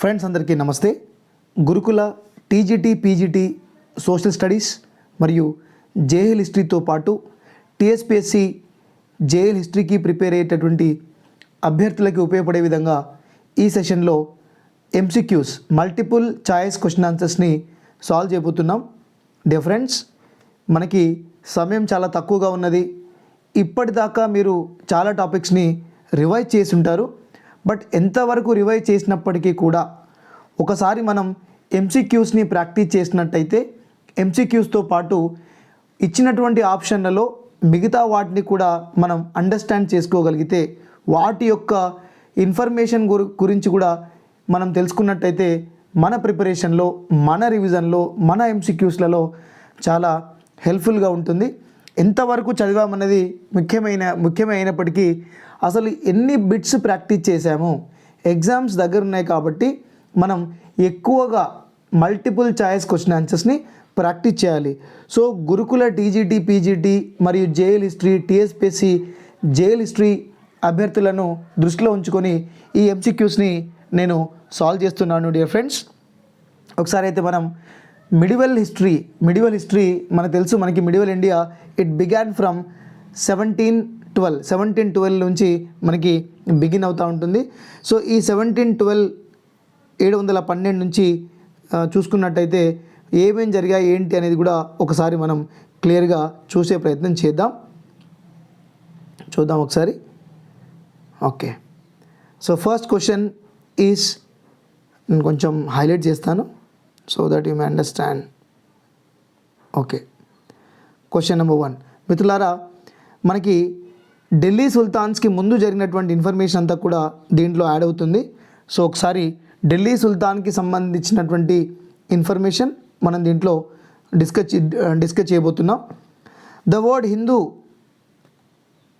Friends అందరికీ నమస్తే. గురుకుల టీజీటీ పీజీటీ సోషల్ స్టడీస్ మరియు జేఎల్ హిస్టరీతో పాటు టీఎస్పీఎస్సీ జేఎల్ హిస్టరీకి ప్రిపేర్ అయ్యేటటువంటి అభ్యర్థులకి ఉపయోగపడే విధంగా ఈ సెషన్లో ఎంసీక్యూస్ మల్టిపుల్ చాయిస్ క్వశ్చన్ ఆన్సర్స్ని సాల్వ్ చేయబోతున్నాం. డియర్ ఫ్రెండ్స్, మనకి సమయం చాలా తక్కువగా ఉన్నది. ఇప్పటిదాకా మీరు చాలా టాపిక్స్ని రివైజ్ చేసి ఉంటారు. బట్ ఎంతవరకు రివైజ్ చేసినప్పటికీ కూడా ఒకసారి మనం ఎంసీక్యూస్ని ప్రాక్టీస్ చేసినట్టయితే ఎంసీక్యూస్తో పాటు ఇచ్చినటువంటి ఆప్షన్లలో మిగతా వాటిని కూడా మనం అండర్స్టాండ్ చేసుకోగలిగితే వాటి యొక్క ఇన్ఫర్మేషన్ గురించి కూడా మనం తెలుసుకున్నట్టయితే మన ప్రిపరేషన్లో, మన రివిజన్లో, మన ఎంసీక్యూస్లలో చాలా హెల్ప్ఫుల్గా ఉంటుంది. ఎంతవరకు చదివామన్నది ముఖ్యమైనప్పటికీ అసలు ఎన్ని బిట్స్ ప్రాక్టీస్ చేశాము, ఎగ్జామ్స్ దగ్గర ఉన్నాయి కాబట్టి మనం ఎక్కువగా మల్టిపుల్ చాయిస్ క్వశ్చన్ ఆన్సర్స్ని ప్రాక్టీస్ చేయాలి. సో గురుకుల టీజీటీ పీజీటీ మరియు JL history, TSPSC JL history అభ్యర్థులను దృష్టిలో ఉంచుకొని ఈ ఎంసీక్యూస్ని నేను సాల్వ్ చేస్తున్నాను. డియర్ ఫ్రెండ్స్, ఒకసారి అయితే మనం మిడివల్ హిస్టరీ మనకు తెలుసు. మనకి medieval India it began from 1712 నుంచి మనకి బిగిన్ అవుతూ ఉంటుంది. సో ఈ 712 నుంచి చూసుకున్నట్టయితే ఏమేం జరిగాయి ఏంటి అనేది కూడా ఒకసారి మనం క్లియర్గా చూసే ప్రయత్నం చూద్దాం ఒకసారి. Okay, so first question is, నేను కొంచెం హైలైట్ చేస్తాను so that you may understand. Okay, question number 1. మిత్రులారా, మనకి ఢిల్లీ సుల్తాన్స్కి ముందు జరిగినటువంటి ఇన్ఫర్మేషన్ అంతా కూడా దీంట్లో యాడ్ అవుతుంది. సో ఒకసారి ఢిల్లీ సుల్తాన్కి సంబంధించినటువంటి ఇన్ఫర్మేషన్ మనం దీంట్లో డిస్కస్ చేయబోతున్నాం. The word Hindu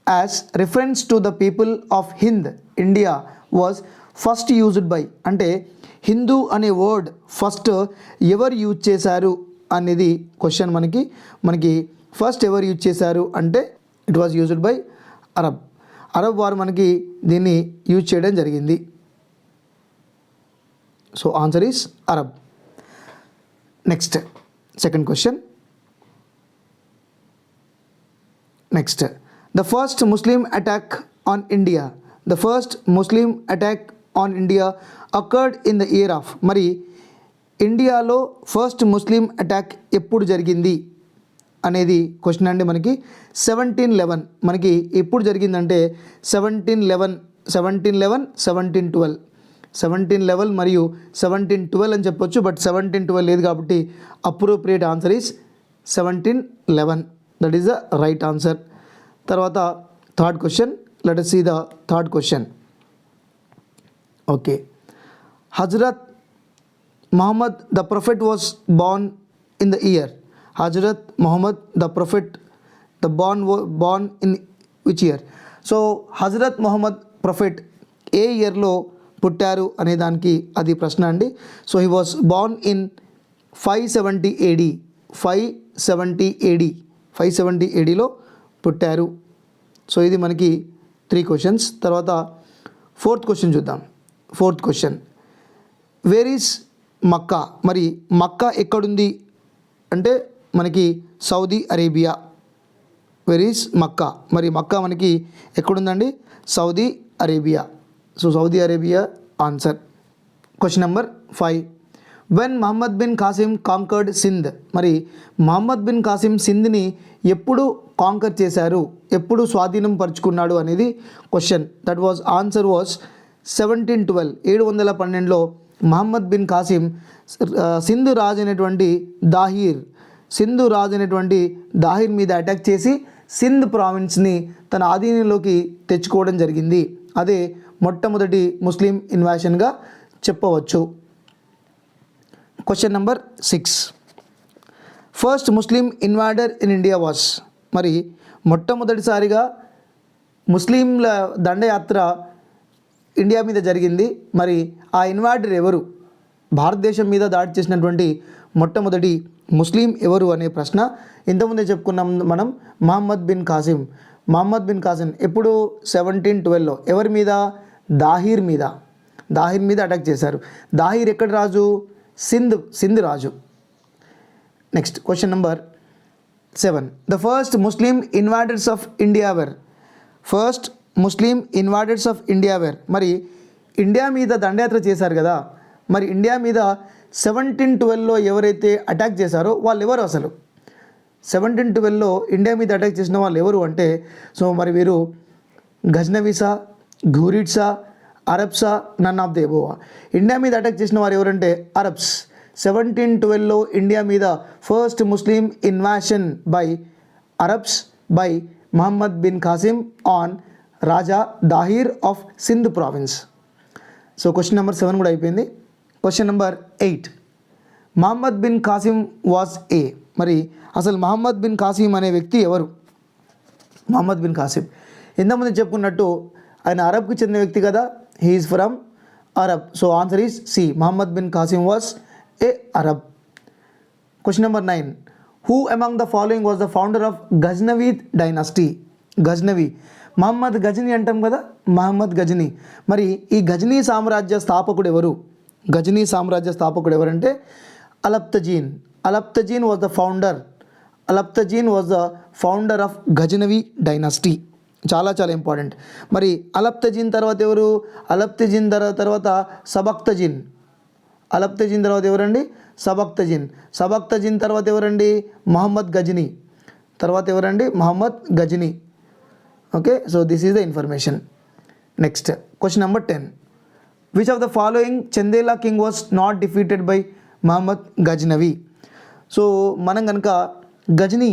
as reference to the people of Hind India was first used by, అంటే హిందూ అనే వర్డ్ ఫస్ట్ ఎవరు యూజ్ చేశారు అనేది క్వశ్చన్. మనకి ఫస్ట్ ఎవరు యూజ్ చేశారు అంటే it was used by Arab వారు మనకి దీన్ని యూజ్ చేయడం జరిగింది. So answer is Arab. Next second question. Next, the first Muslim attack on India occurred in the year of, మరి ఇండియాలో ఫస్ట్ ముస్లిం అటాక్ ఎప్పుడు జరిగింది అనేది క్వశ్చన్ అండి. మనకి 1711 మనకి ఎప్పుడు జరిగిందంటే 1711 మరియు 1712 అని చెప్పొచ్చు. బట్ 1712 లేదు కాబట్టి appropriate answer is 1711. That is the right answer. తర్వాత third question, let us see the third question. Okay, హజరత్ Muhammad the Prophet was born in the year. Hazrat Muhammad the Prophet, born in which year? So Hazrat Mohammed prophet ఏ ఇయర్లో పుట్టారు అనే దానికి అది ప్రశ్న అండి. So he was born in 570 AD పుట్టారు. సో ఇది మనకి 3 క్వశ్చన్స్. తర్వాత ఫోర్త్ క్వశ్చన్ చూద్దాం. Fourth question, where is Mecca, మరి మక్కా ఎక్కడుంది అంటే మనకి Saudi Arabia. Where is Mecca, మరి మక్కా మనకి ఎక్కడుందండి? Saudi Arabia. So Saudi Arabia answer. Question number 5. When Muhammad bin Qasim conquered Sindh, మరి మహమ్మద్ బిన్ కాసిం సింధ్ని ఎప్పుడు కాంకర్ చేశారు, ఎప్పుడు స్వాధీనం పరుచుకున్నాడు అనేది question. That was answer was 1712 Muhammad bin Qasim Sindhu రాజు అయినటువంటి దాహిర్ మీద అటాక్ చేసి సింధ్ ప్రావిన్స్ని తన ఆధీనంలోకి తెచ్చుకోవడం జరిగింది. అదే మొట్టమొదటి ముస్లిం ఇన్వాషన్గా చెప్పవచ్చు. Question number 6. First Muslim invader in India was, మరి మొట్టమొదటిసారిగా ముస్లింల దండయాత్ర ఇండియా మీద జరిగింది. మరి ఆ ఇన్వాడర్ ఎవరు, భారతదేశం మీద దాడి చేసినటువంటి మొట్టమొదటి ముస్లిం ఎవరు అనే ప్రశ్న. ఇంతకుముందే చెప్పుకున్నాం మనం, మహమ్మద్ బిన్ కాసిం ఎప్పుడు 1712లో ఎవరి మీద? దాహిర్ మీద. దాహిర్ మీద అటాక్ చేశారు. దాహిర్ ఎక్కడ రాజు? సింధ్ రాజు. Next question number 7. The first Muslim invaders of India were. First Muslim invaders of India were. మరి ఇండియా మీద దండయాత్ర చేశారు కదా, మరి ఇండియా మీద 1712లో ఎవరైతే అటాక్ చేశారో వాళ్ళు ఎవరు అసలు? 1712లో ఇండియా మీద అటాక్ చేసిన వాళ్ళు ఎవరు అంటే, సో మరి వీరు గజ్నవీసా, ఘూరిడ్సా, అరబ్సా, none of the above. India మీద అటాక్ చేసిన వారు ఎవరంటే అరబ్స్. 1712లో ఇండియా మీద first Muslim invasion by Arabs by Muhammad bin Qasim on Raja Dahir of Sindh province. So question number 7 కూడా అయిపోయింది. Question number 8. Muhammad bin Qasim was a. మరి అసలు మహమ్మద్ బిన్ కాసిం అనే వ్యక్తి ఎవరు? మహమ్మద్ బిన్ కాసిం ఇంతకుముందు చెప్పుకున్నట్టు ఆయన అరబ్కి చెందిన వ్యక్తి కదా, he's from Arab. So answer is C, Muhammad bin Qasim was a Arab. Question number 9. Who among the following was the founder of Ghaznavi dynasty? Ghaznavi, Muhammad Ghazni అంటాం కదా, మహమ్మద్ గజనీ. మరి ఈ గజనీ సామ్రాజ్య స్థాపకుడు ఎవరు? గజనీ సామ్రాజ్య స్థాపకుడు ఎవరంటే Alptigin. Alptigin was the founder. Alptigin was the founder of Ghaznavi dynasty. చాలా చాలా ఇంపార్టెంట్. మరి అలప్తజీన్ తర్వాత ఎవరు? అలప్తజీన్ తర్వాత సబక్తజీన్. అలప్తజీన్ తర్వాత ఎవరండి? సబక్తజీన్. సబక్తజీన్ తర్వాత ఎవరండి? Muhammad Ghazni. తర్వాత ఎవరండి? Muhammad Ghazni. Okay, so this is the information. Next question number 10. Which of the following Chandela king was not defeated by Muhammad Ghaznavi? So మనం కనుక గజనీ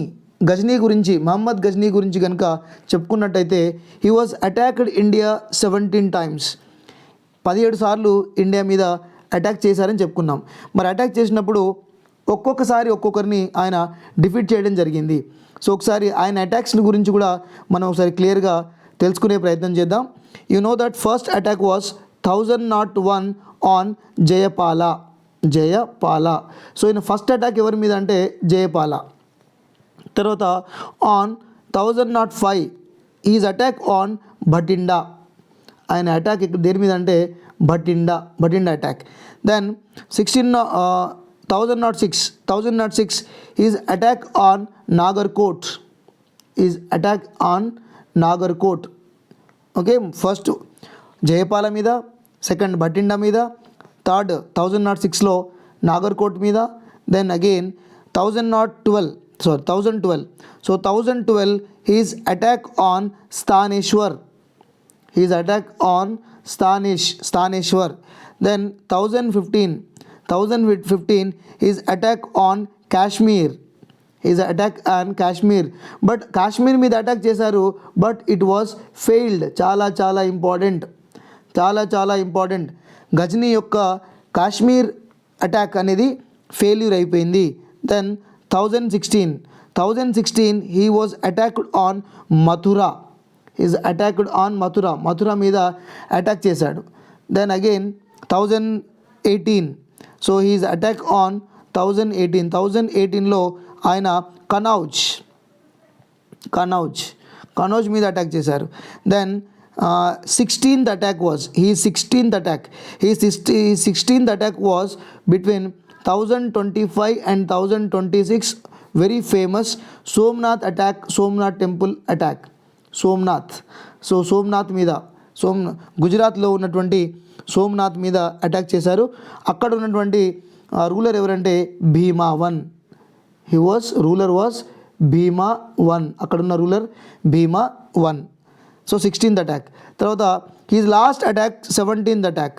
గురించి, మహమ్మద్ గజనీ గురించి కనుక చెప్పుకున్నట్టయితే, he was attacked India 17 times. 17 సార్లు India మీద attack చేశారని చెప్పుకున్నాం. మరి అటాక్ చేసినప్పుడు ఒక్కొక్కసారి ఒక్కొక్కరిని ఆయన డిఫీట్ చేయడం జరిగింది. సో ఒకసారి ఆయన అటాక్స్ గురించి కూడా మనం ఒకసారి క్లియర్గా తెలుసుకునే ప్రయత్నం చేద్దాం. You know that first attack was 1001 on Jayapala. So ఈయన ఫస్ట్ అటాక్ ఎవరి మీద అంటే జయపాల. తర్వాత on 1005 is attack on Bathinda. ఆయన అటాక్ దేని మీద అంటే Bathinda attack. Then 1006 is attack on Nagarkot. Okay, first Jayapala మీద, సెకండ్ భటిండా మీద, థర్డ్ 1006లో నాగర్కోట్ మీద, then again 1012. So 1012 is attack on Sthaneshwar. Sthaneshwar. Then 1015 is attack on Kashmir. But Kashmir మీద అటాక్ చేశారు, బట్ ఇట్ వాజ్ ఫెయిల్డ్. చాలా ఇంపార్టెంట్. గజనీ యొక్క కాశ్మీర్ అటాక్ అనేది ఫెయిల్యూర్ అయిపోయింది. Then 1016 he was attacked on Mathura. Mathura మీద అటాక్ చేశాడు. Then again 1018. So he's attack on 1018లో ఆయన కనౌజ్ మీద అటాక్ చేశారు. Then 16th attack was his 16th attack was between 1025 and 1026. Very famous Somnath temple attack. So Somnath మీద, గుజరాత్లో ఉన్నటువంటి సోమనాథ్ మీద అటాక్ చేశారు. అక్కడ ఉన్నటువంటి రూలర్ ఎవరంటే భీమా 1. Ruler was Bhima 1. అక్కడున్న ruler Bhima 1. So 16th attack. తర్వాత his last attack 17th attack.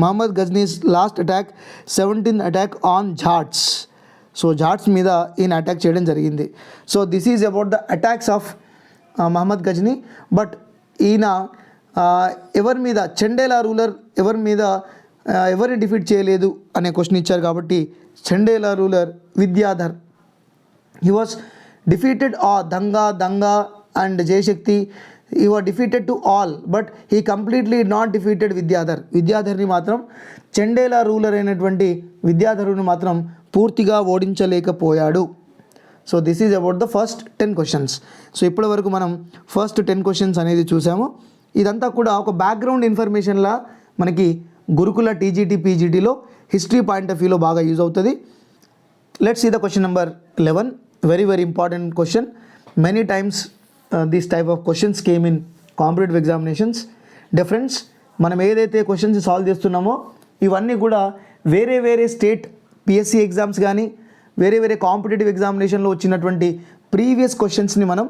Muhammad Ghazni's last attack 17th attack on Jats. So Jats మీద ఈయన అటాక్ చేయడం జరిగింది. So this is about the attacks of Muhammad Ghazni. But ఈయన ఎవరి మీద, చండేలా రూలర్ ఎవరిని డిఫీట్ చేయలేదు అనే క్వశ్చన్ ఇచ్చారు కాబట్టి Chandela ruler Vidyadhar. He was defeated Dhanga and Jayashakti. he was defeated to all, but he completely not defeated విద్యాధర్ని మాత్రం, చండేలా రూలర్ అయినటువంటి విద్యాధరుని మాత్రం పూర్తిగా ఓడించలేకపోయాడు. So this is about the first 10 questions. So ఇప్పటి వరకు మనం ఫస్ట్ 10 క్వశ్చన్స్ అనేది చూసాము. ఇదంతా కూడా ఒక బ్యాక్గ్రౌండ్ ఇన్ఫర్మేషన్లా మనకి గురుకుల టీజీటీ పీజీటీలో హిస్టరీ పాయింట్ ఆఫ్ వ్యూలో బాగా యూజ్ అవుతుంది. Let's see the question number 11. Very very important question. Many times this type of questions came in competitive examinations. Difference మనం ఏదైతే క్వశ్చన్స్ సాల్వ్ చేస్తున్నామో ఇవన్నీ కూడా వేరే వేరే స్టేట్ పిఎస్సి ఎగ్జామ్స్ కానీ వేరే వేరే కాంపిటేటివ్ ఎగ్జామినేషన్లో వచ్చినటువంటి ప్రీవియస్ క్వశ్చన్స్ని మనం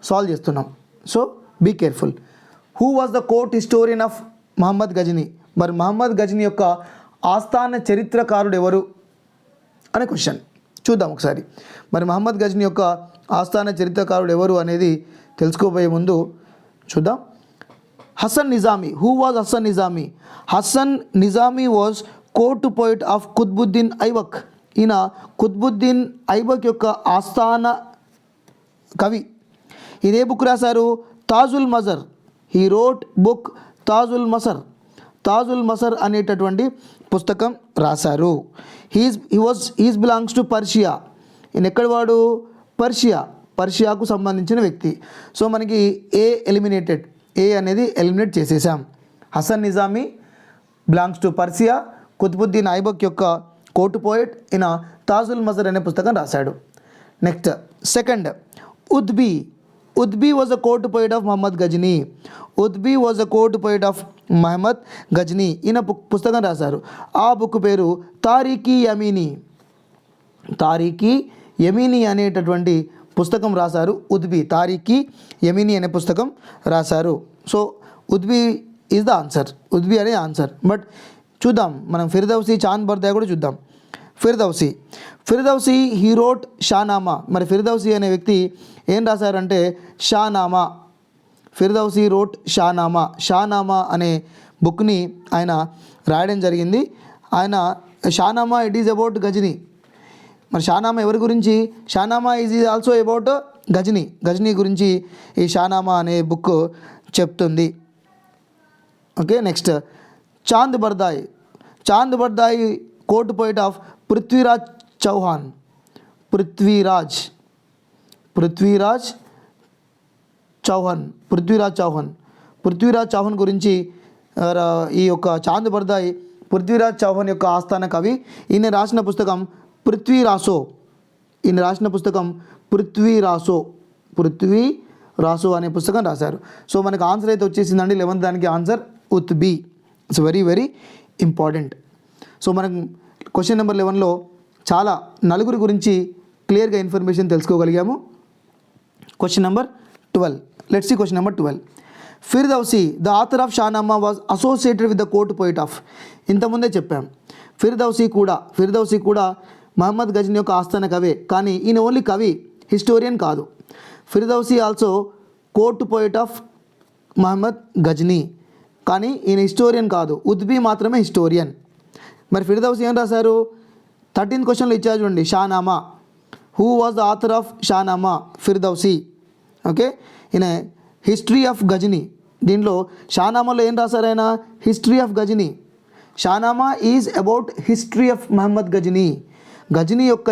సాల్వ్ చేస్తున్నాం. So be careful. Who was the court historian of Mohammed Ghazni? మరి మహమ్మద్ గజనీ యొక్క ఆస్థాన చరిత్రకారుడు ఎవరు అనే క్వశ్చన్ చూద్దాం ఒకసారి. మరి మహమ్మద్ గజనీ యొక్క ఆస్థాన చరిత్రకారుడు ఎవరు అనేది తెలుసుకోబోయే ముందు చూద్దాం. Hasan Nizami. Who was Hasan Nizami? Hasan Nizami was court poet of Qutbuddin Aibak. ఈయన కుత్బుద్దీన్ ఐబక్ యొక్క ఆస్థాన కవి. ఇదే బుక్ రాశారు Tajul Maasir. He wrote book Tajul Masir. Tajul Masir అనేటటువంటి పుస్తకం రాశారు. He's belongs to Persia. ఈయన ఎక్కడి వాడు? పర్షియాకు సంబంధించిన వ్యక్తి. సో మనకి ఏ ఎలిమినేటెడ్, ఏ అనేది ఎలిమినేట్ చేసేసాం. Hasan Nizami belongs to Persia. Qutubuddin Aibak యొక్క కోర్టు పోయిట్, ఈయన తాజుల్ మజర్ అనే పుస్తకం రాశాడు. Next second, Utbi was a court poet of Mohammed Ghazni. Utbi was a court poet of Mohammed Ghazni. ఈయన పుస్తకం రాశారు. ఆ బుక్ పేరు తారీఖీ యమీనీ అనేటటువంటి పుస్తకం రాశారు ఉద్బీ. తారీఖీ యమీనీ అనే పుస్తకం రాశారు. So Utbi is the answer. Utbi అనే ఆన్సర్. బట్ చూద్దాం మనం ఫిర్దౌసీ, చాంద్ బర్దాయ్ కూడా చూద్దాం. ఫిర్దౌసీ హీ రోట్ షానామా. మరి ఫిర్దౌసీ అనే వ్యక్తి ఏం రాశారంటే షానామా. ఫిర్దౌసీ రోట్ షానామా అనే బుక్ని ఆయన రాయడం జరిగింది. ఆయన Shahnama it is about Ghazni. మరి షానామా ఎవరి గురించి? Shahnama is also about Ghazni గురించి ఈ షానామా అనే బుక్ చెప్తుంది. Okay, next Chand Bardai court poet of Prithviraj Chauhan. Prithviraj Chauhan గురించి ఈ యొక్క చాంద్ బర్దాయ్ పృథ్వీరాజ్ చౌహాన్ యొక్క ఆస్థాన కవి. ఈయన రాసిన పుస్తకం పృథ్వీరాసో అనే పుస్తకం రాశారు. సో మనకు ఆన్సర్ అయితే వచ్చేసిందండి 11th దానికి answer Utbi. It's very very important. So మనం క్వశ్చన్ నెంబర్ 11లో చాలా నలుగురి గురించి క్లియర్గా ఇన్ఫర్మేషన్ తెలుసుకోగలిగాము. Question number 12. Let's see question number 12. Firdausi the author of Shahnama was associated with the court poet of. ఇంతకుముందే చెప్పాం ఫిర్దౌసీ కూడా మహమ్మద్ గజనీ యొక్క ఆస్థాన కవే, కానీ ఈయన ఓన్లీ కవి, హిస్టోరియన్ కాదు. Firdausi also court poet of Mohammed Ghazni, కానీ ఈయన హిస్టోరియన్ కాదు. ఉద్బీ మాత్రమే హిస్టోరియన్. మరి ఫిర్దౌసీ ఏం రాశారు? 13th క్వశ్చన్లో ఇచ్చారు చూడండి. Shahnama. Who was the author of Shahnama? Firdausi. Okay, ఈయన హిస్టరీ ఆఫ్ గజనీ. దీంట్లో షానామాలో ఏం రాశారు ఆయన? History of Ghazni. Shahnama is about history of Mohammed Ghazni యొక్క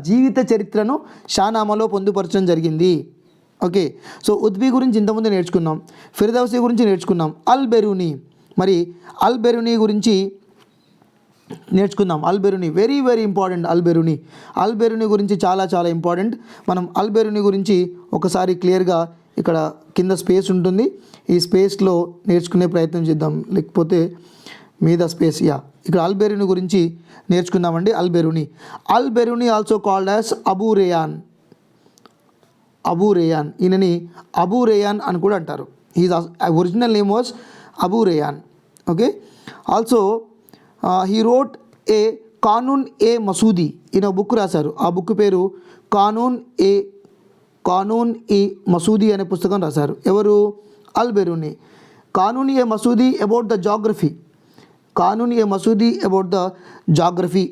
జీవిత చరిత్రను షానామాలో పొందుపరచడం జరిగింది. ఓకే, సో ఉద్బీ గురించి ఇంతకుముందు నేర్చుకున్నాం, ఫిర్దౌసీ గురించి నేర్చుకున్నాం. అల్ బెరూనీ గురించి నేర్చుకుందాం. Very very important. Al Biruni గురించి చాలా చాలా ఇంపార్టెంట్. మనం అల్ బెరూనీ గురించి ఒకసారి క్లియర్గా ఇక్కడ కింద స్పేస్ ఉంటుంది, ఈ స్పేస్లో నేర్చుకునే ప్రయత్నం చేద్దాం, లేకపోతే మీద స్పేస్ ఇక్కడ అల్ బెరూనీ గురించి నేర్చుకుందామండి. Al Biruni also called as Abu Rayhan. ఈయనని అబూ రేయాన్ అని కూడా అంటారు. His original name was Abu Rayhan. Okay, also he wrote a Qanun e Masudi. ఈయన బుక్ రాశారు. ఆ బుక్ పేరు కానూన్ ఈ మసూదీ అనే పుస్తకం రాశారు. ఎవరు? అల్ బెరూనీ. కానూన్ e మసూదీ about the geography.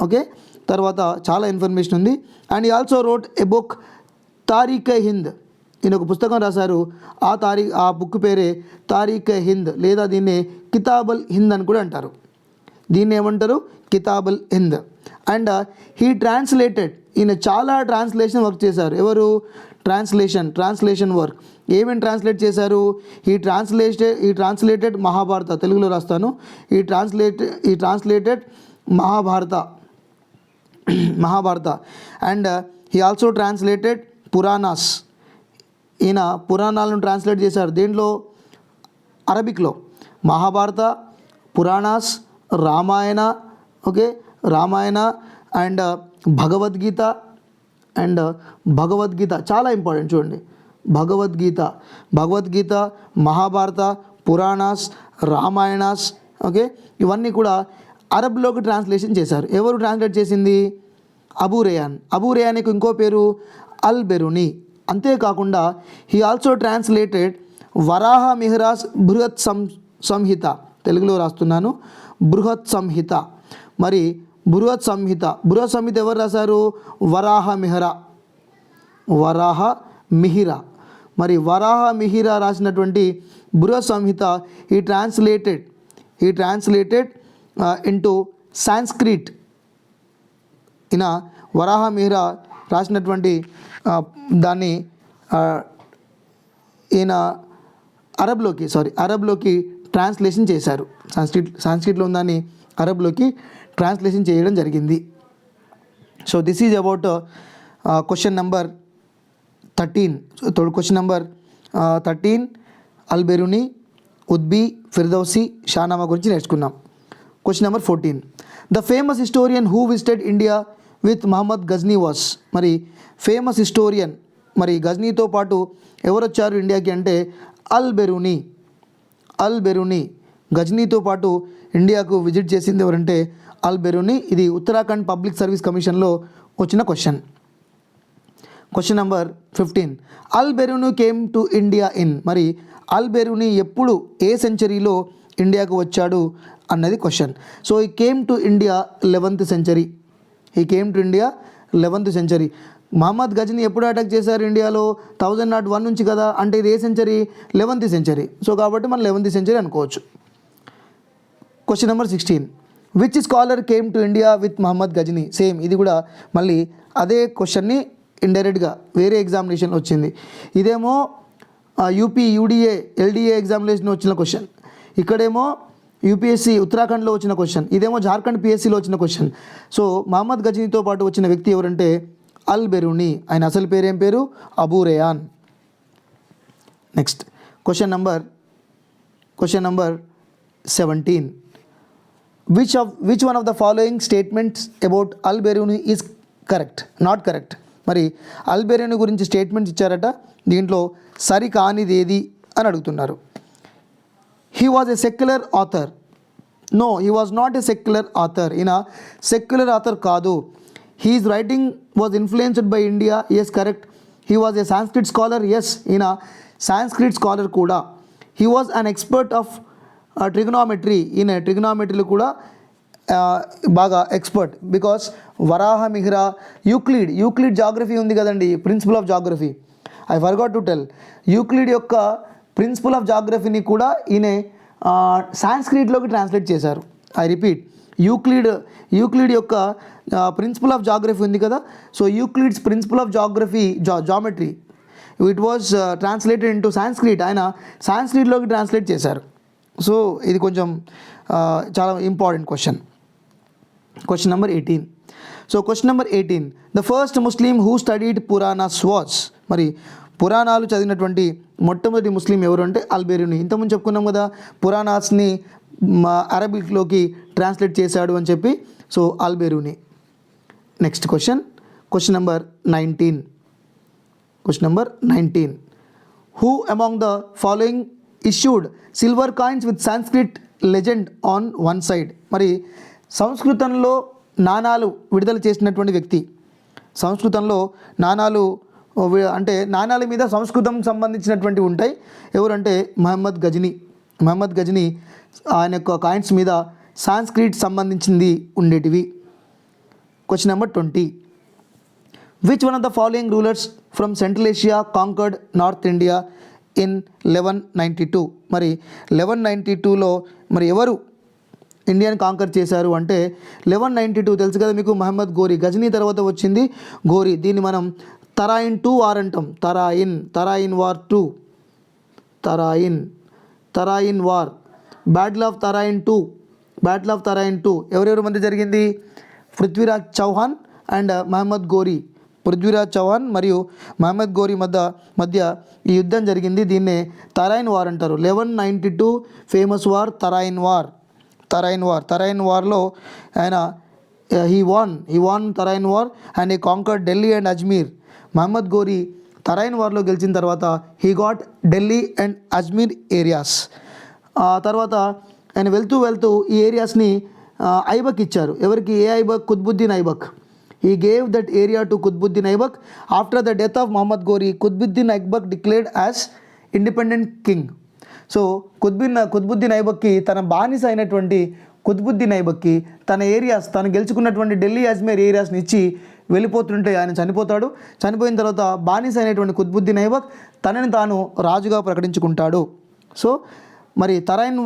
Okay, తర్వాత చాలా ఇన్ఫర్మేషన్ ఉంది. అండ్ ఈ ఆల్సో రోట్ ఏ బుక్ తారీఖ్ హింద్. ఈయన ఒక పుస్తకం రాశారు. ఆ బుక్ పేరే తారీఖ్ హింద్, లేదా దీన్ని కితాబుల్ హింద్ అని కూడా అంటారు. దీన్ని ఏమంటారు? Kitabul Hind. And he translated. ఈయన చాలా ట్రాన్స్లేషన్ వర్క్ చేశారు. ఎవరు? Translation work. ఏమేమి ట్రాన్స్లేట్ చేశారు? ఈ ట్రాన్స్లేటెడ్ మహాభారత, తెలుగులో రాస్తాను, ఈ translated Mahabharata and he also translated Puranas. ఈయన పురాణాలను ట్రాన్స్లేట్ చేశారు. దేంట్లో? అరబిక్లో. మహాభారత, పురాణాస్, రామాయణ, ఓకే, రామాయణ అండ్ భగవద్గీత చాలా ఇంపార్టెంట్ చూడండి. భగవద్గీత, మహాభారత, పురాణాస్, రామాయణాస్, ఓకే, ఇవన్నీ కూడా అరబ్లోకి ట్రాన్స్లేషన్ చేశారు. ఎవరు ట్రాన్స్లేట్ చేసింది? అబూ రేయాన్కి ఇంకో పేరు అల్ బెరుని. అంతేకాకుండా హీ ఆల్సో ట్రాన్స్లేటెడ్ వరాహ మిహిరాస్ బృహత్ సంహిత, తెలుగులో రాస్తున్నాను, బృహత్ సంహిత. మరి బృహత్ సంహిత ఎవరు రాశారు? వరాహ మిహిర. మరి వరాహ మిహిర రాసినటువంటి బృహత్ సంహిత ఈ ట్రాన్స్లేటెడ్ ఇంటూ సాంస్క్రిట్. ఈయన వరాహ మిహిర రాసినటువంటి దాన్ని ఈయన అరబ్లోకి ట్రాన్స్లేషన్ చేశారు. సాంస్క్రిట్లో ఉందని అరబ్లోకి ట్రాన్స్లేషన్ చేయడం జరిగింది. So this is about question number 13. Question number 13 Al Biruni, Utbi, Firdausi, Shahnama గురించి నేర్చుకున్నాం. Question number 14 the famous historian who visited India with Mahmud Ghazni was. మరి ఫేమస్ హిస్టోరియన్, మరి గజ్నీతో పాటు ఎవరు వచ్చారు ఇండియాకి అంటే అల్ బెరుని. గజ్నీతో పాటు ఇండియాకు విజిట్ చేసింది ఎవరంటే అల్ బెరుని. ఇది ఉత్తరాఖండ్ పబ్లిక్ సర్వీస్ కమిషన్లో వచ్చిన question. Question number 15 Al Biruni came to India in. మరి అల్ బెరుని ఎప్పుడు, ఏ సెంచరీలో ఇండియాకు వచ్చాడు అన్నది క్వశ్చన్. సో ఈ came to India 11th century. Mohammad Ghazni ఎప్పుడు అటాక్ చేశారు ఇండియాలో? 1001 నుంచి కదా, అంటే ఇది a century? 11th century. So కాబట్టి మనం 11th సెంచరీ అనుకోవచ్చు. Question number 16 which scholar came to India with Mahmud Ghazni. Same ఇది కూడా మళ్ళీ అదే క్వశ్చన్ని ఇండైరెక్ట్గా వేరే ఎగ్జామినేషన్ వచ్చింది. ఇదేమో యూపీ యూడిఏ ఎల్డిఏ ఎగ్జామినేషన్ వచ్చిన క్వశ్చన్, ఇక్కడేమో యూపీఎస్సీ ఉత్తరాఖండ్లో వచ్చిన క్వశ్చన్, ఇదేమో జార్ఖండ్ పిఎస్సీలో వచ్చిన క్వశ్చన్. సో మహమ్మద్ గజ్నీతో పాటు వచ్చిన వ్యక్తి ఎవరంటే అల్ బెరుని. ఆయన అసలు పేరు ఏం పేరు? Abu Rayhan. Next question number 17 which one of the following statements about Al Biruni is correct, not correct. మరి అల్ బెరుని గురించి స్టేట్మెంట్స్ ఇచ్చారట, దీంట్లో సరికానిది ఏది అని అడుగుతున్నారు. He was a secular author. No, he was not a secular author. ఈయన secular author కాదు. His writing was influenced by India. Yes, correct. He was a Sanskrit scholar. Yes, ఈయన సాంస్క్రిట్ స్కాలర్ కూడా. He was an expert of trigonometry. ఈయన ట్రిగ్నామెట్రీలో కూడా బాగా expert. Because Varaha Mihira, Euclid geography ఉంది కదండి, principle of geography. I forgot to tell, Euclid యొక్క principle of జాగ్రఫీని కూడా ఈయన సాంస్క్రిట్లోకి ట్రాన్స్లేట్ చేశారు. ఐ రిపీట్, యూక్లిడ్ యొక్క ప్రిన్సిపల్ ఆఫ్ జాగ్రఫీ ఉంది కదా, so Euclid's principle of geography geometry it was translated into Sanskrit. ఆయన సాంస్క్రిట్లోకి ట్రాన్స్లేట్ చేశారు. సో ఇది కొంచెం చాలా important question. Question number 18. So question number 18 the first Muslim who studied Puranas was. మరి పురాణాలు చదివినటువంటి మొట్టమొదటి ముస్లిం ఎవరు అంటే అల్ బెరుని. ఇంతకుముందు చెప్పుకున్నాం కదా, పురాణాస్ని అరబిక్లోకి ట్రాన్స్లేట్ చేశాడు అని చెప్పి. So Al Biruni. Next question number 19. Who among the following issued silver coins with Sanskrit legend on one side. మరి సంస్కృతంలో నాణాలు విడుదల చేసినటువంటి వ్యక్తి. సంస్కృతంలో నాణాలు అంటే నాణాల మీద సంస్కృతం సంబంధించినటువంటి ఉంటాయి. ఎవరంటే మహమ్మద్ గజ్నీ. ఆయన యొక్క కాయిన్స్ మీద సాంస్క్రిట్ సంబంధించింది ఉండేటివి. Question number 20 which one of the following rulers from central Asia conquered north India in 1192. మరి 1192లో మరి ఎవరు ఇండియాని కాంకర్ చేశారు అంటే 1192 తెలుసు కదా మీకు, మహమ్మద్ గోరీ. గజ్నీ తర్వాత వచ్చింది గోరీ. దీన్ని మనం తరాయిన్ 2 వార్ అంటాం. Tarain war 2. Tarain war. Battle of Tarain 2 ఎవరెవరి మధ్య జరిగింది? Prithviraj Chauhan and Muhammad Ghori. Prithviraj Chauhan మరియు మహమ్మద్ గోరీ మధ్య ఈ యుద్ధం జరిగింది. దీన్నే తరాయిన్ వార్ అంటారు. 1192 ఫేమస్ వార్ తరాయిన్ వార్లో ఆయన he won Tarain war and he conquered Delhi and Ajmer. Muhammad Ghori Tarain వార్లో గెలిచిన తర్వాత he got Delhi and Ajmer areas. తర్వాత ఆయన వెళ్తూ ఈ ఏరియాస్ని ఐబక్ ఇచ్చారు. ఎవరికి? ఏ Aibak? Qutbuddin Aibak. He gave that area to Qutbuddin Aibak. After the death of Muhammad Ghori, Qutbuddin Aibak declared as independent king. So Qutbuddin ఐబక్కి తన బానిస అయినటువంటి కుత్బుద్దీన్ ఐబక్కి తన ఏరియాస్, తను గెలుచుకున్నటువంటి ఢిల్లీ అజ్మీర్ ఏరియాస్ని ఇచ్చి వెళ్ళిపోతుంటే ఆయన చనిపోతాడు. చనిపోయిన తర్వాత బానిస అయినటువంటి కుత్బుద్దీన్ ఐబక్ తనని తాను రాజుగా ప్రకటించుకుంటాడు. సో మరి తరాయిన్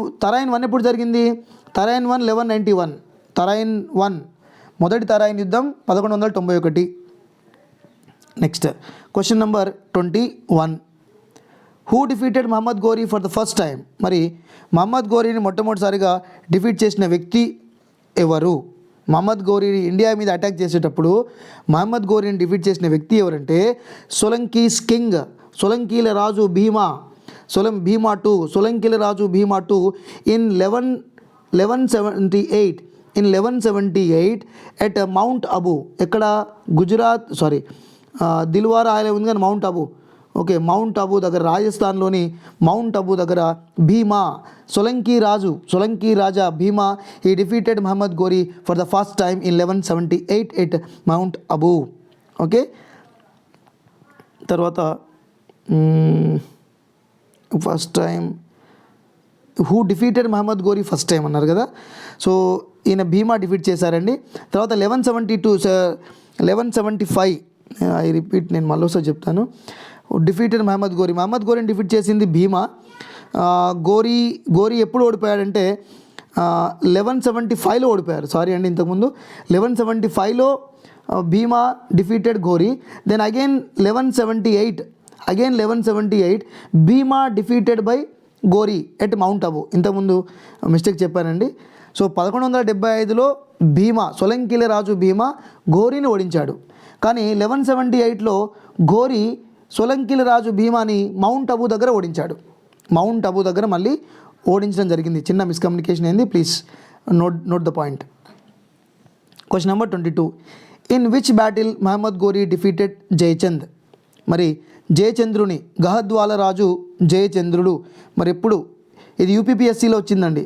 1 ఎప్పుడు జరిగింది? తరాయిన్ 1 1191. తరాయిన్ 1 మొదటి తరాయిన్ యుద్ధం 1191. Next question number 21. Who defeated Muhammad Ghori for the first time? మరి మహమ్మద్ గోరీని మొట్టమొదటిసారిగా డిఫీట్ చేసిన వ్యక్తి ఎవరు? మహమ్మద్ గోరీని ఇండియా మీద అటాక్ చేసేటప్పుడు మహమ్మద్ గోరీని డిఫీట్ చేసిన వ్యక్తి ఎవరంటే సోలంకీస్ కింగ్, సోలంకీల రాజు భీమా. సోలంకీల రాజు Bhima 2 in 1178 at Mount Abu. ఎక్కడ? గుజరాత్, దిల్వారా ఐలాండ్ ఉంది కానీ Mount Abu. Okay, Mount Abu దగ్గర, రాజస్థాన్లోని మౌంట్ అబూ దగ్గర భీమా, సోలంకీ రాజా భీమా, ఈ defeated Muhammad Ghori for the first time in 1178 at Mount Abu. Okay, తర్వాత first time who defeated Muhammad Ghori first time అన్నారు కదా. సో ఈయన భీమా డిఫీట్ చేశారండి. తర్వాత 1175 ఐ రిపీట్, నేను మళ్ళీసారి చెప్తాను. డిఫీటెడ్ మహమ్మద్ గోరీని డిఫీట్ చేసింది భీమా. గోరీ ఎప్పుడు ఓడిపోయాడంటే 1175లో ఓడిపోయారు. సారీ అండి, ఇంతకుముందు 1175లో Bhima defeated Ghori. Then again 1178 Bhima defeated by Ghori at Mount Abu. ఇంతకుముందు మిస్టేక్ చెప్పానండి. సో 1175లో భీమా, సోలంకీల రాజు భీమా గోరీని ఓడించాడు. కానీ 1178లో గోరీ సోలంకీల రాజు భీమాని మౌంట్ అబూ దగ్గర ఓడించాడు. మౌంట్ అబూ దగ్గర మళ్ళీ ఓడించడం జరిగింది. చిన్న మిస్కమ్యూనికేషన్ అయింది, please note the point. Question number 22. In which battle Mohammed gory defeated Jaichand? మరి జయచంద్రుని, గహద్వాల రాజు జయచంద్రుడు మరి ఎప్పుడు? ఇది యూపీపీఎస్సీలో వచ్చిందండి.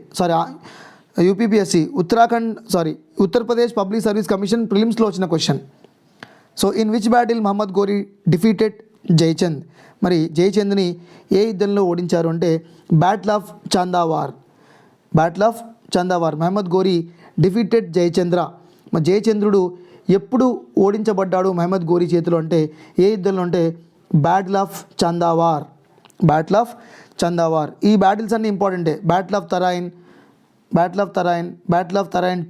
UPPSC Uttar Pradesh public service commission ప్రిలిమ్స్లో వచ్చిన question. So in which battle Mohammed gory defeated Jaichand? మరి జయచంద్ని ఏ యుద్ధంలో ఓడించారు అంటే battle of Chandawar. Muhammad gory defeated Jayachandra. మరి జయచంద్రుడు ఎప్పుడు ఓడించబడ్డాడు మహమ్మద్ గోరీ చేతిలో అంటే ఏ యుద్ధంలో అంటే బ్యాటిల్ ఆఫ్ చందావార్. ఈ బ్యాటిల్స్ అన్నీ ఇంపార్టెంటే. Battle of Tarain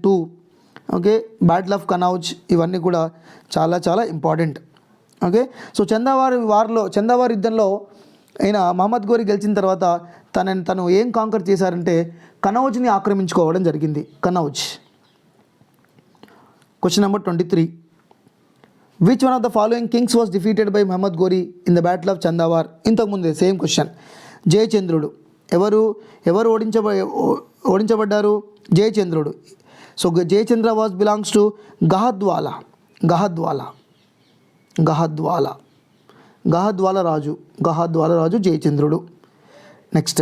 2, okay, battle of Kannauj, ఇవన్నీ కూడా చాలా చాలా ఇంపార్టెంట్. ఓకే, సో చందావార్ యుద్ధంలో అయినా మహమ్మద్ గోరీ గెలిచిన తర్వాత తను ఏం కాంకర్ చేశారంటే కనౌజ్ని ఆక్రమించుకోవడం జరిగింది. Kannauj. Question number 23. Which one of the following kings was defeated by Muhammad Ghori in the battle of Chandawar? ఇంతకుముందే సేమ్ క్వశ్చన్. జయచంద్రుడు. ఎవరు ఓడించబడ్డారు? జయచంద్రుడు. So Jayachandra was belongs to Gahadavala రాజు జయచంద్రుడు. Next,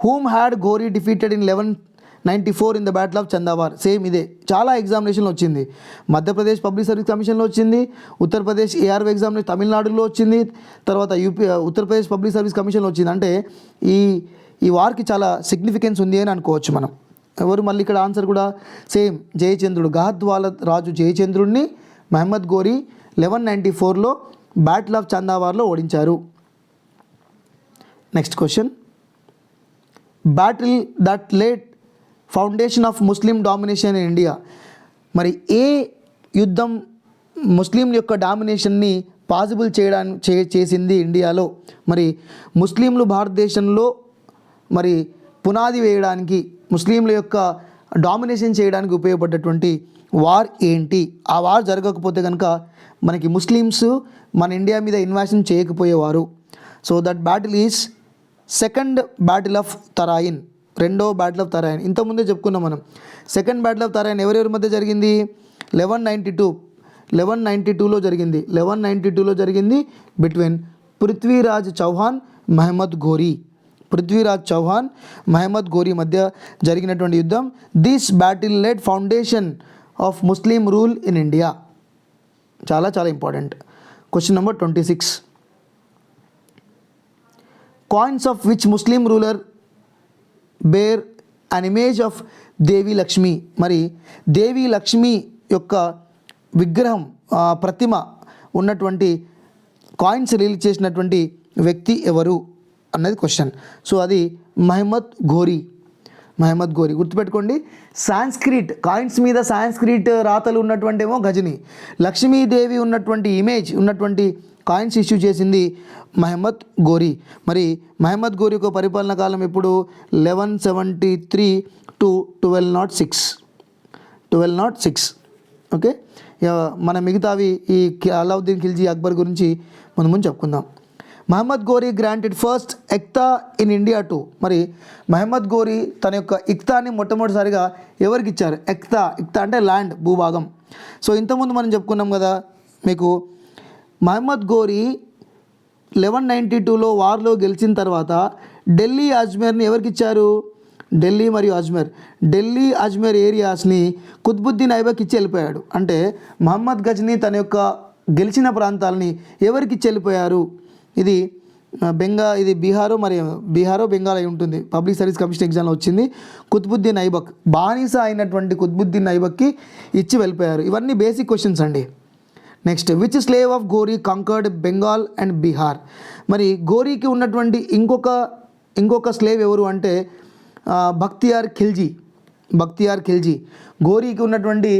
whom had Ghori defeated in 1194 in the battle of Chandawar? Same ఇదే, చాలా ఎగ్జామినేషన్లో వచ్చింది. మధ్యప్రదేశ్ పబ్లిక్ సర్వీస్ కమిషన్లో వచ్చింది, ఉత్తరప్రదేశ్ ఏఆర్ఓ ఎగ్జామినేషన్ తమిళనాడులో వచ్చింది, తర్వాత ఉత్తరప్రదేశ్ పబ్లిక్ సర్వీస్ కమిషన్లో వచ్చింది. అంటే ఈ వార్కి చాలా సిగ్నిఫికెన్స్ ఉంది అని అనుకోవచ్చు మనం. ఎవరు? మళ్ళీ ఇక్కడ ఆన్సర్ కూడా సేమ్, జయచంద్రుడు. గహద్వాల రాజు జయచంద్రుడిని మహమ్మద్ గోరీ 1194లో బ్యాటిల్ ఆఫ్ చందావార్లో ఓడించారు. Next question. Battle that laid foundation of Muslim domination in India? మరి ఏ యుద్ధం ముస్లిం యొక్క డామినేషన్ని పాసిబుల్ చేసింది ఇండియాలో? మరి ముస్లింలు భారతదేశంలో మరి పునాది వేయడానికి, ముస్లింల యొక్క డామినేషన్ చేయడానికి ఉపయోగపడ్డటువంటి వార్ ఏంటి? ఆ వార్ జరగకపోతే కనుక మనకి ముస్లిమ్స్ మన ఇండియా మీద ఇన్వాషన్ చేయకపోయేవారు. So that battle is second battle of Tarain, రెండో బ్యాటిల్ ఆఫ్ తరాయిన్. ఇంతకుముందే చెప్పుకున్నాం మనం. సెకండ్ బ్యాటిల్ ఆఫ్ తరాయిన్ ఎవరెవరి మధ్య జరిగింది? 1192లో జరిగింది. 1192లో జరిగింది బిట్వీన్ పృథ్వీరాజ్ చౌహాన్, మహమ్మద్ ఘోరీ. పృథ్వీరాజ్ చౌహాన్, మహమ్మద్ ఘోరీ మధ్య జరిగినటువంటి యుద్ధం. This battle led foundation of Muslim rule in India. చాలా చాలా important. Question number 26. Coins of which Muslim ruler bear an image of Devi Lakshmi. మరి దేవి లక్ష్మి యొక్క విగ్రహం, ప్రతిమ ఉన్నటువంటి కాయిన్స్ రిలీజ్ చేసినటువంటి వ్యక్తి ఎవరు అన్నది క్వశ్చన్. సో అది మహమ్మద్ ఘోరీ. మహమ్మద్ ఘోరీ గుర్తుపెట్టుకోండి. సాంస్క్రిట్ కాయిన్స్ మీద సాంస్క్రిట్ రాతలు ఉన్నటువంటి ఏమో గజని, లక్ష్మీదేవి ఉన్నటువంటి ఇమేజ్ ఉన్నటువంటి కాయిన్స్ ఇష్యూ చేసింది మహమ్మద్ ఘోరీ. మరి మహమ్మద్ ఘోరీ యొక్క పరిపాలన కాలం ఎప్పుడు? 1173 to 1206. ఓకే, మన మిగతావి ఈ అలావుద్దీన్ ఖిల్జీ, అక్బర్ గురించి మనం ముందు చెప్పుకుందాం. Muhammad Ghori granted first iqta in India to. మరి మహమ్మద్ ఘోరీ తన యొక్క ఇక్తాని మొట్టమొదటిసారిగా ఎవరికి ఇచ్చారు? ఎక్తా అంటే ల్యాండ్, భూభాగం. సో ఇంతకుముందు మనం చెప్పుకున్నాం కదా మీకు, మహమ్మద్ ఘోరీ 1192లో వార్లో గెలిచిన తర్వాత ఢిల్లీ, అజ్మేర్ని ఎవరికి ఇచ్చారు? ఢిల్లీ మరియు అజ్మేర్ ఏరియాస్ని కుత్బుద్దీన్ ఐబక్ ఇచ్చి వెళ్ళిపోయాడు. అంటే మహమ్మద్ గజ్నీ తన యొక్క గెలిచిన ప్రాంతాలని ఎవరికి ఇచ్చి వెళ్ళిపోయారు? ఇది బీహారో బెంగాల్ అయి ఉంటుంది. పబ్లిక్ సర్వీస్ కమిషన్ ఎగ్జామ్లో వచ్చింది. కుత్బుద్దీన్ ఐబక్, బానిస అయినటువంటి కుత్బుద్దీన్ ఐబక్కి ఇచ్చి వెళ్ళిపోయారు. ఇవన్నీ బేసిక్ క్వశ్చన్స్ అండి. Next, which slave of Ghori conquered Bengal and Bihar. మరి ఘోరీకి ఉన్నటువంటి ఇంకొక స్లేవ్ ఎవరు అంటే బఖ్తియార్ ఖిల్జీ. ఘోరీకి ఉన్నటువంటి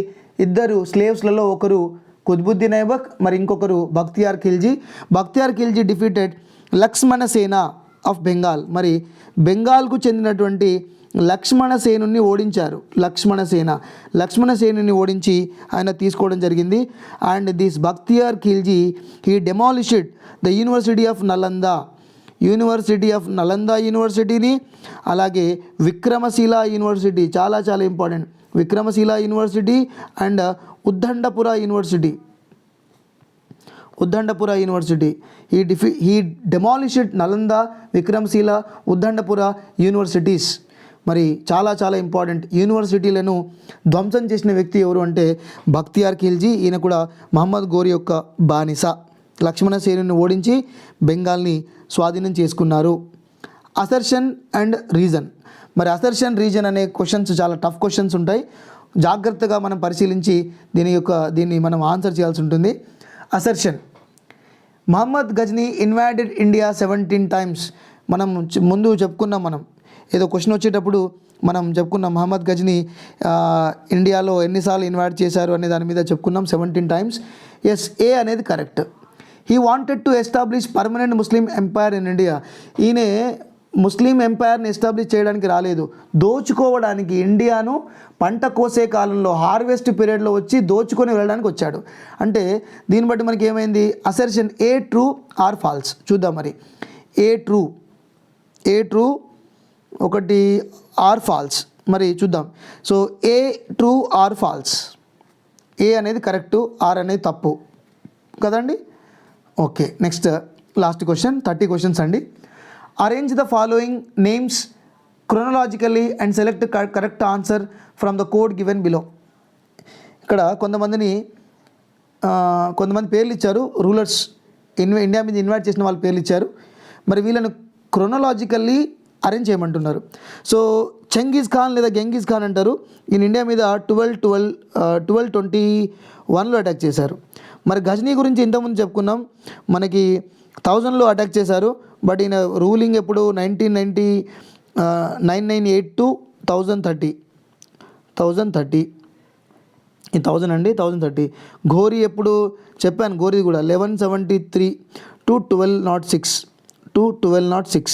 ఇద్దరు స్లేవ్స్లలో ఒకరు కుత్బుద్దీన్ ఐబక్, మరి ఇంకొకరు బఖ్తియార్ ఖిల్జీ డిఫీటెడ్ లక్ష్మణ సేన ఆఫ్ బెంగాల్. మరి బెంగాల్కు చెందినటువంటి లక్ష్మణ సేనుని ఓడించారు. లక్ష్మణ సేనుని ఓడించి ఆయన తీసుకోవడం జరిగింది. And this Bakhtiyar Khilji he demolished the university of Nalanda యూనివర్సిటీని, అలాగే విక్రమశిల యూనివర్సిటీ, చాలా చాలా important, Vikramashila university and Uddandapura university. He demolished Nalanda, Vikramashila, Uddandapura universities. మరి చాలా చాలా ఇంపార్టెంట్ యూనివర్సిటీలను ధ్వంసం చేసిన వ్యక్తి ఎవరు అంటే బఖ్తియార్ ఖిల్జీ. ఈయన కూడా మహమ్మద్ ఘోరీ యొక్క బానిస. లక్ష్మణ సేనుని ఓడించి బెంగాల్ని స్వాధీనం చేసుకున్నారు. Assertion and reason. మరి అసర్షన్, రీజన్ అనే క్వశ్చన్స్ చాలా టఫ్ క్వశ్చన్స్ ఉంటాయి. జాగ్రత్తగా మనం పరిశీలించి దీన్ని మనం ఆన్సర్ చేయాల్సి ఉంటుంది. Assertion, Mohammed Ghazni invaded India 17 times. మనం ముందు చెప్పుకున్నాం, మనం ఏదో క్వశ్చన్ వచ్చేటప్పుడు మనం చెప్పుకున్నాం మహమ్మద్ గజ్నీ ఇండియాలో ఎన్నిసార్లు ఇన్వైట్ చేశారు అనే దాని మీద చెప్పుకున్నాం, 17 times. ఎస్, ఏ అనేది correct. He wanted to establish permanent Muslim empire in India. ఈయన ముస్లిం ఎంపైర్ని ఎస్టాబ్లిష్ చేయడానికి రాలేదు, దోచుకోవడానికి, ఇండియాను పంట కోసే కాలంలో హార్వెస్ట్ పీరియడ్లో వచ్చి దోచుకొని వెళ్ళడానికి వచ్చాడు. అంటే దీన్ని బట్టి మనకి ఏమైంది? Assertion A true are false చూద్దాం. మరి ఏ ట్రూ ఒకటి, ఆర్ ఫాల్స్. మరి చూద్దాం. So A true are false, A అనేది కరెక్టు, ఆర్ అనేది తప్పు కదండి. Okay, next last question, 30 questions అండి. Arrange the following names chronologically and select correct answer from the code given below. ఇక్కడ కొంతమంది పేర్లు ఇచ్చారు, రూలర్స్, ఇండియా మీద ఇన్వైట్ చేసిన వాళ్ళ పేర్లు ఇచ్చారు. మరి వీళ్ళను క్రోనలాజికల్లీ అరేంజ్ చేయమంటున్నారు. సో చెంగీజ్ ఖాన్ లేదా గెంగీజ్ ఖాన్ అంటారు. ఈయన ఇండియా మీద 1221లో అటాక్ చేశారు. మరి గజ్నీ గురించి ఇంతకుముందు చెప్పుకున్నాం, మనకి 1000లో అటాక్ చేశారు. బట్ ఈయన రూలింగ్ ఎప్పుడు 998 to 1030. ఈ 1000 అండి 1030. ఘోరీ ఎప్పుడు చెప్పాను, ఘోరీ కూడా 1173 to 1206 to 1206.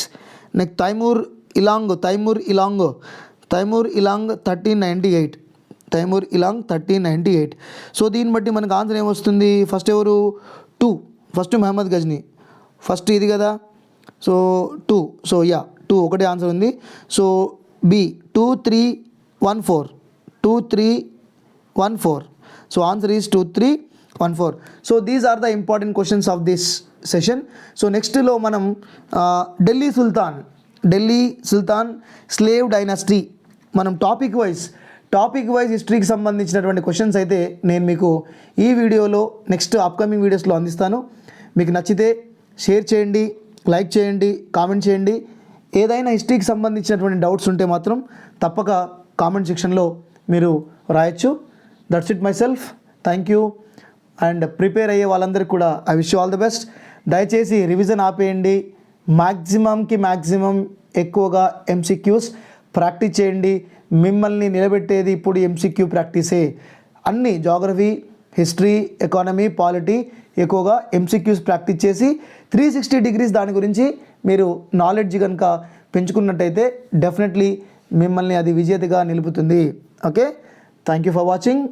Next Timur Lang 1398. Timur Lang 1398. So దీన్ని బట్టి మనకు ఆన్సర్ ఏమొస్తుంది? ఫస్ట్ ఎవరు? 2. ఫస్ట్ మహమ్మద్ గజ్నీ, ఫస్ట్ ఇది కదా. సో 2. సో 2 ఒకటే ఆన్సర్ ఉంది. So B 2314. 2314. So answer is 2314. So these are the important questions of this session. So నెక్స్ట్లో మనం ఢిల్లీ సుల్తాన్ స్లేవ్ డైనాసిటీ మనం టాపిక్ వైజ్ హిస్టరీకి సంబంధించినటువంటి క్వశ్చన్స్ అయితే నేను మీకు ఈ వీడియోలో నెక్స్ట్ అప్కమింగ్ వీడియోస్లో అందిస్తాను. మీకు నచ్చితే షేర్ చేయండి, లైక్ చేయండి, కామెంట్ చేయండి. ఏదైనా హిస్టరీకి సంబంధించినటువంటి డౌట్స్ ఉంటే మాత్రం తప్పక కామెంట్ సెక్షన్లో మీరు రాయొచ్చు. That's it my self. Thank you. And prepare అయ్యే వాళ్ళందరికీ కూడా I wish you all the best. దయచేసి రివిజన్ ఆపేయండి. మ్యాక్సిమం ఎక్కువగా ఎంసీక్యూస్ ప్రాక్టీస్ చేయండి. మిమ్మల్ని నిలబెట్టేది ఇప్పుడు ఎంసీక్యూ ప్రాక్టీసే. అన్ని జాగ్రఫీ, హిస్టరీ, ఎకానమీ, పాలిటీ ఎక్కువగా ఎంసీక్యూస్ ప్రాక్టీస్ చేసి 360 degrees దాని గురించి మీరు నాలెడ్జ్ కనుక పెంచుకున్నట్టయితే డెఫినెట్లీ మిమ్మల్ని అది విజేతగా నిలుపుతుంది. Okay, thank you for watching.